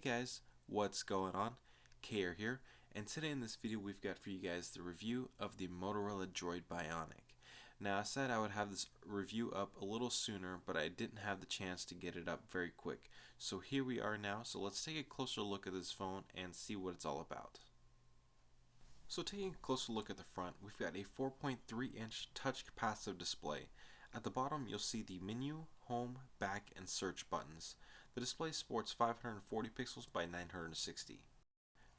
guys, what's going on? Kair here, and today in this video we've got for you guys the review of the Motorola Droid Bionic. Now I said I would have this review up a little sooner, but I didn't have the chance to get it up very quick. So here we are now, so let's take a closer look at this phone and see what it's all about. So taking a closer look at the front, we've got a 4.3-inch touch capacitive display. At the bottom you'll see the menu, home, back, and search buttons. The display sports 540 pixels by 960.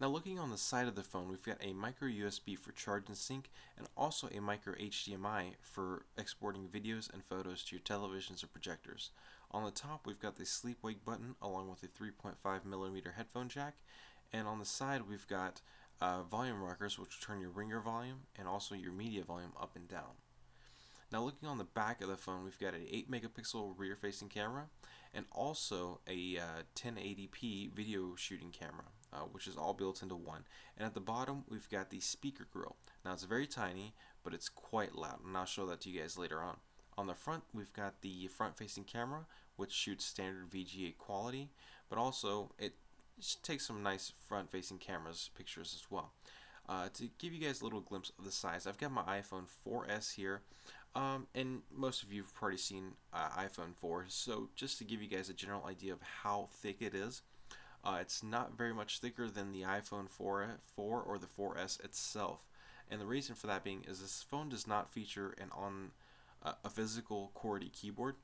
Now looking on the side of the phone, we've got a micro USB for charge and sync, and also a micro HDMI for exporting videos and photos to your televisions or projectors. On the top we've got the sleep wake button along with a 3.5mm headphone jack, and on the side we've got volume rockers which turn your ringer volume and also your media volume up and down. Now looking on the back of the phone, we've got an 8 megapixel rear facing camera and also a 1080p video shooting camera, which is all built into one. And at the bottom we've got the speaker grill. Now it's very tiny, but it's quite loud, and I'll show that to you guys later on. On the front we've got the front facing camera, which shoots standard VGA quality, but also it takes some nice front facing cameras pictures as well. To give you guys a little glimpse of the size, I've got my iPhone 4S here, and most of you have already seen iPhone 4, so just to give you guys a general idea of how thick it is, it's not very much thicker than the iPhone 4 or the 4S itself. And the reason for that being is this phone does not feature a physical QWERTY keyboard.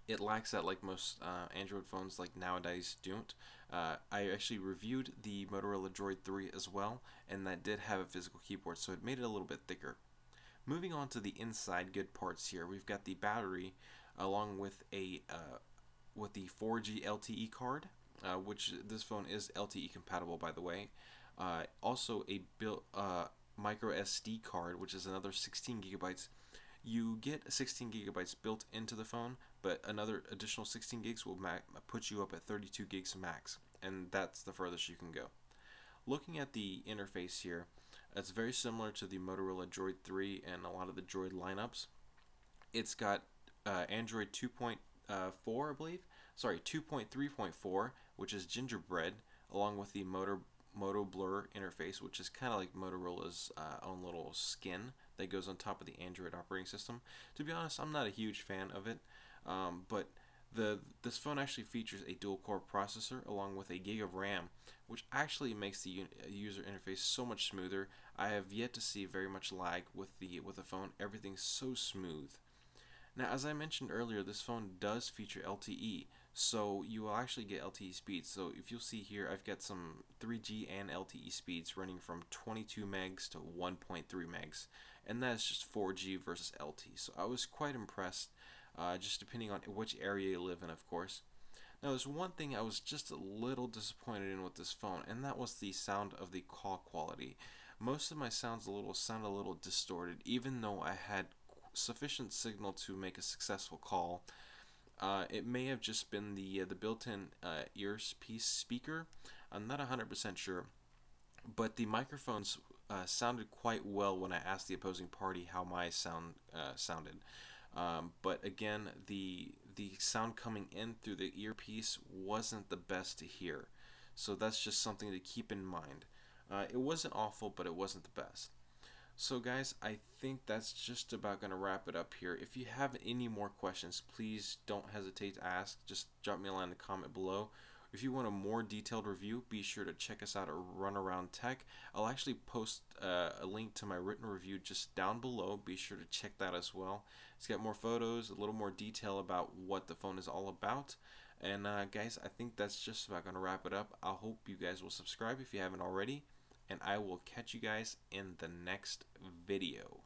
It lacks that, like most Android phones like nowadays don't. I actually reviewed the Motorola Droid 3 as well, and that did have a physical keyboard, so it made it a little bit thicker. Moving on to the inside good parts here, we've got the battery along with the 4G LTE card, which this phone is LTE compatible, by the way. Also a micro SD card, which is another 16 gigabytes. You get 16 gigabytes built into the phone, but another additional 16 gigs will put you up at 32 gigs max, and that's the furthest you can go. Looking at the interface here, it's very similar to the Motorola Droid 3 and a lot of the Droid lineups. It's got Android 2.4, I believe. Sorry, 2.3.4, which is gingerbread, along with the Moto Blur interface, which is kind of like Motorola's own little skin that goes on top of the Android operating system. To be honest, I'm not a huge fan of it, but this phone actually features a dual-core processor along with a gig of RAM, which actually makes the user interface so much smoother. I have yet to see very much lag with the phone. Everything's so smooth. Now, as I mentioned earlier, this phone does feature LTE, so you will actually get LTE speeds. So if you'll see here, I've got some 3G and LTE speeds running from 22 megs to 1.3 megs, and that's just 4G versus LTE. So I was quite impressed, just depending on which area you live in, of course. Now, there's one thing I was just a little disappointed in with this phone, and that was the sound of the call quality. Most of my sound a little distorted, even though I had sufficient signal to make a successful call. It may have just been the built-in earpiece speaker. I'm not 100% sure, but the microphones sounded quite well when I asked the opposing party how my sound sounded. But again, the sound coming in through the earpiece wasn't the best to hear, so that's just something to keep in mind. It wasn't awful, but it wasn't the best. So guys, I think that's just about going to wrap it up here. If you have any more questions, please don't hesitate to ask. Just drop me a line in the comment below. If you want a more detailed review, be sure to check us out at Run Around Tech. I'll actually post a link to my written review just down below. Be sure to check that as well. It's got more photos, a little more detail about what the phone is all about. And guys, I think that's just about going to wrap it up. I hope you guys will subscribe if you haven't already, and I will catch you guys in the next video.